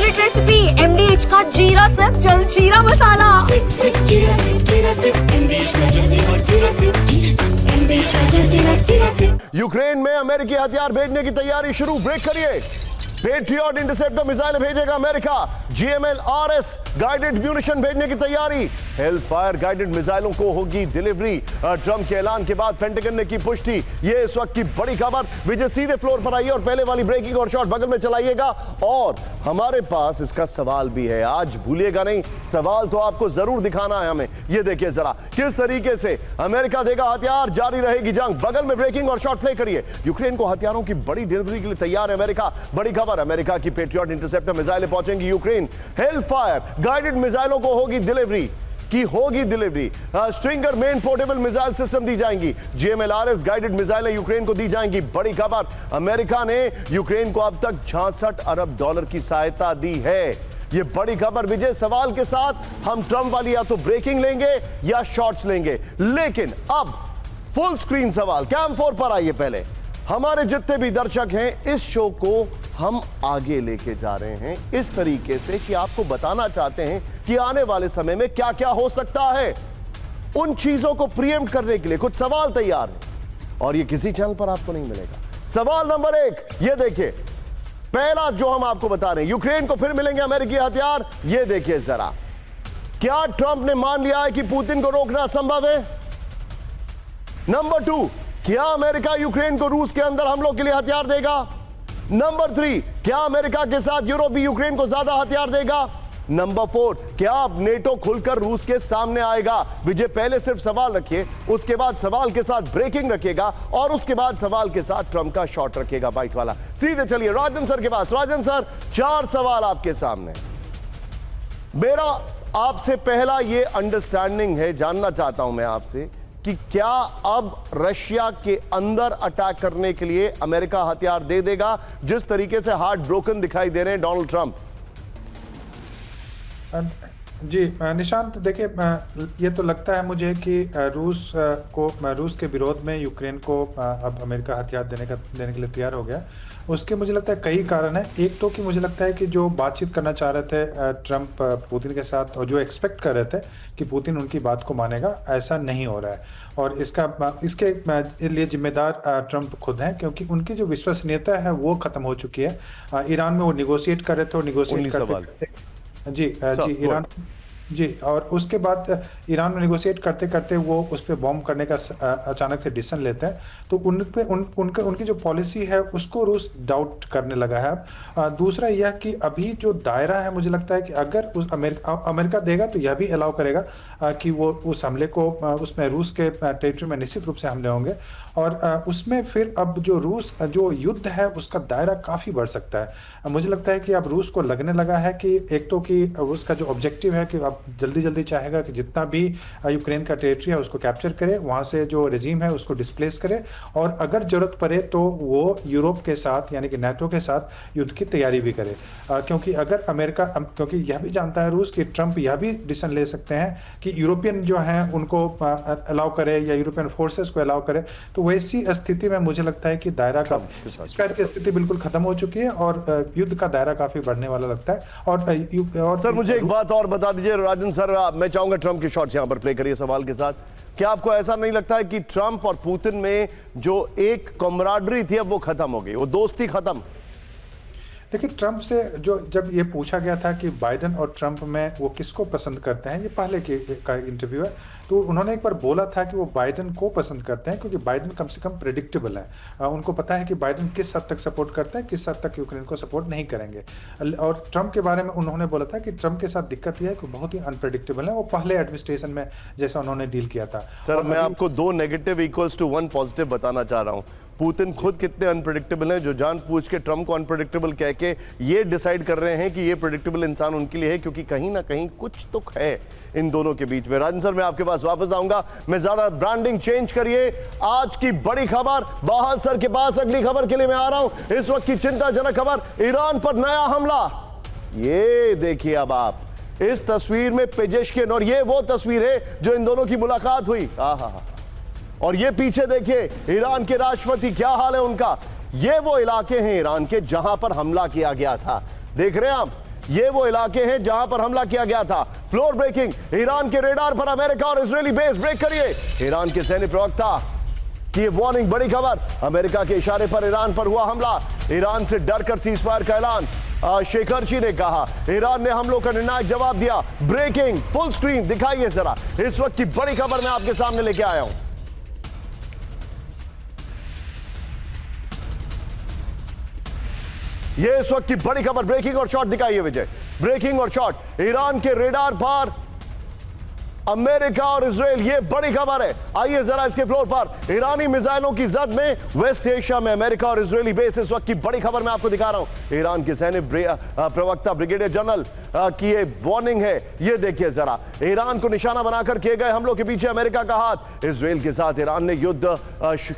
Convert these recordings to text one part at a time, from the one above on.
Favourite recipe MDH का जीरा SIP जल जीरा मसाला। सिप सिप जीरा सिप MDH का जल्दी और जीरा सिप MDH का जल्दी और जीरा सिप। यूक्रेन में अमेरिकी हथियार भेजने की तैयारी शुरू, ब्रेक करिए। पेट्रियट इंटरसेप्टर मिसाइल भेजेगा अमेरिका। GMLRS गाइडेड म्यूनिशन भेजने की तैयारी। हेलफायर गाइडेड मिसाइलों को होगी डिलीवरी। ट्रंप के ऐलान के बाद पेंटागन ने की पुष्टि। ये इस वक्त की बड़ी खबर। विजय सीधे फ्लोर पर आइए और पहले वाली ब्रेकिंग और शॉट बगल में चलाइएगा। और हमारे पास इसका सवाल भी है, आज भूलिएगा नहीं, सवाल तो आपको जरूर दिखाना है हमें। ये देखिए जरा किस तरीके से अमेरिका देगा हथियार, जारी रहेगी जंग। बगल में ब्रेकिंग और शॉट प्ले करिए। यूक्रेन को हथियारों की बड़ी डिलीवरी के लिए तैयार है अमेरिका। बड़ी खबर, अमेरिका की पेट्रियट इंटरसेप्टर मिसाइलें पहुंचेंगी यूक्रेन। हेलफायर गाइडेड मिसाइलों को होगी delivery Stinger man portable missile system दी जाएंगी। GMLRS गाइडेड मिसाइलें यूक्रेन को दी जाएंगी। बड़ी खबर, अमेरिका ने यूक्रेन को अब तक $66 अरब की सहायता दी है। ये बड़ी खबर विजय। सवाल के साथ हम ट्रंप वाली या तो ब्रेकिंग लेंगे या शॉर्ट्स लेंगे, लेकिन अब फुल स्क्रीन सवाल। कैम 4 पर आइए। पहले हमारे जितने भी दर्शक हैं, इस शो को हम आगे लेके जा रहे हैं इस तरीके से कि आपको बताना चाहते हैं कि आने वाले समय में क्या क्या हो सकता है। उन चीजों को प्रीएम्प्ट करने के लिए कुछ सवाल तैयार हैं और ये किसी चैनल पर आपको नहीं मिलेगा। सवाल नंबर 1, ये देखिए, पहला जो हम आपको बता रहे हैं, यूक्रेन को फिर मिलेंगे अमेरिकी हथियार। ये देखिए जरा, क्या ट्रंप ने मान लिया है कि पुतिन को रोकना संभव है? नंबर 2, क्या अमेरिका यूक्रेन को रूस के अंदर हमलों के लिए हथियार देगा? नंबर 3, क्या अमेरिका के साथ यूरोप भी यूक्रेन को ज्यादा हथियार देगा? नंबर 4, क्या अब नेटो खुलकर रूस के सामने आएगा? विजय पहले सिर्फ सवाल रखिए, उसके बाद सवाल के साथ ब्रेकिंग रखिएगा और उसके बाद सवाल के साथ ट्रंप का शॉट रखिएगा बाइट वाला। सीधे चलिए राजन सर के पास। राजन सर, 4 सवाल आपके सामने। मेरा आपसे पहला ये अंडरस्टैंडिंग है, जानना चाहता हूं मैं आपसे कि क्या अब रशिया के अंदर अटैक करने के लिए अमेरिका हथियार दे देगा, जिस तरीके से हार्ट ब्रोकन दिखाई दे रहे हैं डोनाल्ड ट्रंप? जी निशांत, देखिए, ये तो लगता है मुझे कि रूस के विरोध में यूक्रेन को अब अमेरिका हथियार देने के लिए तैयार हो गया। उसके मुझे लगता है कई कारण हैं। एक तो कि मुझे लगता है कि जो बातचीत करना चाह रहे थे ट्रंप पुतिन के साथ, और जो एक्सपेक्ट कर रहे थे कि पुतिन उनकी बात को मानेगा, ऐसा नहीं हो रहा है। और इसके लिए जिम्मेदार ट्रंप खुद हैं, क्योंकि उनकी जो विश्वसनीयता है वो खत्म हो चुकी है। ईरान में वो निगोशिएट कर रहे थे और निगोशिएट करते ईरान जी, और उसके बाद ईरान में निगोशिएट करते करते वो उस पर बॉम्ब करने का अचानक से डिसीजन लेते हैं। तो उनकी जो पॉलिसी है उसको रूस डाउट करने लगा है। दूसरा यह कि अभी जो दायरा है, मुझे लगता है कि अगर अमेरिका देगा तो यह भी अलाउ करेगा कि वो उस हमले को, उसमें रूस के टेरिटरी में निश्चित रूप से हमले होंगे, और उसमें फिर अब जो युद्ध है उसका दायरा काफ़ी बढ़ सकता है। मुझे लगता है कि अब रूस को लगने लगा है कि एक तो कि उसका जो ऑब्जेक्टिव है कि अब जल्दी चाहेगा कि जितना भी यूक्रेन का टेरिटरी है उसको कैप्चर करे, वहाँ से जो रेजिम है उसको डिस्प्लेस करे, और अगर जरूरत पड़े तो वो यूरोप के साथ यानी कि नाटो के साथ युद्ध की तैयारी भी करे। क्योंकि अगर अमेरिका, क्योंकि यह भी जानता है रूस कि ट्रंप यह भी डिसीजन ले सकते हैं कि यूरोपियन जो हैं उनको अलाउ करे या यूरोपियन फोर्सेस को अलाउ करे। तो वैसी स्थिति में मुझे लगता है कि दायरा का स्क्वायर की स्थिति बिल्कुल खत्म हो चुकी है और युद्ध का दायरा काफी बढ़ने वाला लगता है। और सर, मुझे एक बात और बता दीजिए राजन सर, मैं चाहूंगा ट्रंप के शॉट्स यहां पर प्ले करिए सवाल के साथ। क्या आपको ऐसा नहीं लगता है कि ट्रंप और पुतिन में जो एक कमराडरी थी अब वो खत्म हो गई, वो दोस्ती खत्म? देखिए, ट्रंप से जब ये पूछा गया था कि बाइडेन और ट्रंप में वो किसको पसंद करते हैं, ये पहले का इंटरव्यू है, तो उन्होंने एक बार बोला था कि वो बाइडेन को पसंद करते हैं, क्योंकि बाइडेन कम से कम प्रेडिक्टेबल है। उनको पता है कि बाइडेन किस हद तक सपोर्ट करते हैं, किस हद तक यूक्रेन को सपोर्ट नहीं करेंगे। और ट्रंप के बारे में उन्होंने बोला था कि ट्रंप के साथ दिक्कत यह है कि बहुत ही अनप्रेडिक्टेबल है, वो पहले एडमिनिस्ट्रेशन में जैसा उन्होंने डील किया था। सर, मैं आपको 2 नेगेटिव इक्वल्स टू 1 पॉजिटिव बताना चाह रहा हूं। पुतिन खुद कितने अनप्रेडिक्टेबल हैं, जो जान पूछ के ट्रंप को अनप्रेडिक्टेबल कह के ये डिसाइड कर रहे हैं कि ये प्रेडिक्टेबल इंसान उनके लिए है, क्योंकि कहीं ना कहीं कुछ तो है इन दोनों के बीच में। राजन सर, मैं आपके पास वापस आऊंगा। मैं जरा ब्रांडिंग चेंज करिए। आज की बड़ी खबर बहाल सर के पास, अगली खबर के लिए मैं आ रहा हूं। इस वक्त की चिंताजनक खबर, ईरान पर नया हमला। ये देखिए अब आप इस तस्वीर में पेजेश्किन, और ये वो तस्वीर है जो इन दोनों की मुलाकात हुई। और ये पीछे देखिए ईरान के राष्ट्रपति, क्या हाल है उनका। ये वो इलाके हैं ईरान के जहां पर हमला किया गया था। देख रहे हैं आप, ये वो इलाके हैं जहां पर हमला किया गया था। फ्लोर ब्रेकिंग, ईरान के रेडार पर अमेरिका और इजरायली बेस ब्रेक करिए। ईरान के सैन्य प्रवक्ता की ये वार्निंग, बड़ी खबर। अमेरिका के इशारे पर ईरान पर हुआ हमला। ईरान से डरकर सीजफायर का ऐलान। शेखरची ने कहा ईरान ने हमलों का निर्णायक जवाब दिया। ब्रेकिंग, फुल स्क्रीन दिखाइए जरा। इस वक्त की बड़ी खबर मैं आपके सामने लेके आया हूं। ये इस वक्त की बड़ी खबर, ब्रेकिंग और शॉट दिखाइए विजय। ब्रेकिंग और शॉट, ईरान के रेडार पर अमेरिका और इजराइल, ये बड़ी खबर है। आइए जरा इसके फ्लोर पर ईरानी मिसाइलों की जद में वेस्ट एशिया में अमेरिका और इजरायली बेस। इस वक्त की बड़ी खबर मैं आपको दिखा रहा हूं। ईरान के सैन्य प्रवक्ता ब्रिगेडियर जनरल की ये वार्निंग है। ये देखिए जरा, ईरान को निशाना बनाकर किए गए हमलों के पीछे अमेरिका का हाथ। इजराइल के साथ ईरान ने युद्ध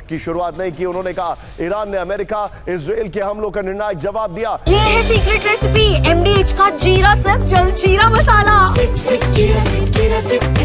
की शुरुआत नहीं की। उन्होंने कहा ईरान ने अमेरिका इजराइल के हमलों का निर्णायक जवाब दिया। ये है सीक्रेट रेसिपी MDH का जीरा सिप जलजीरा मसाला। Sip, sip, jeera sip,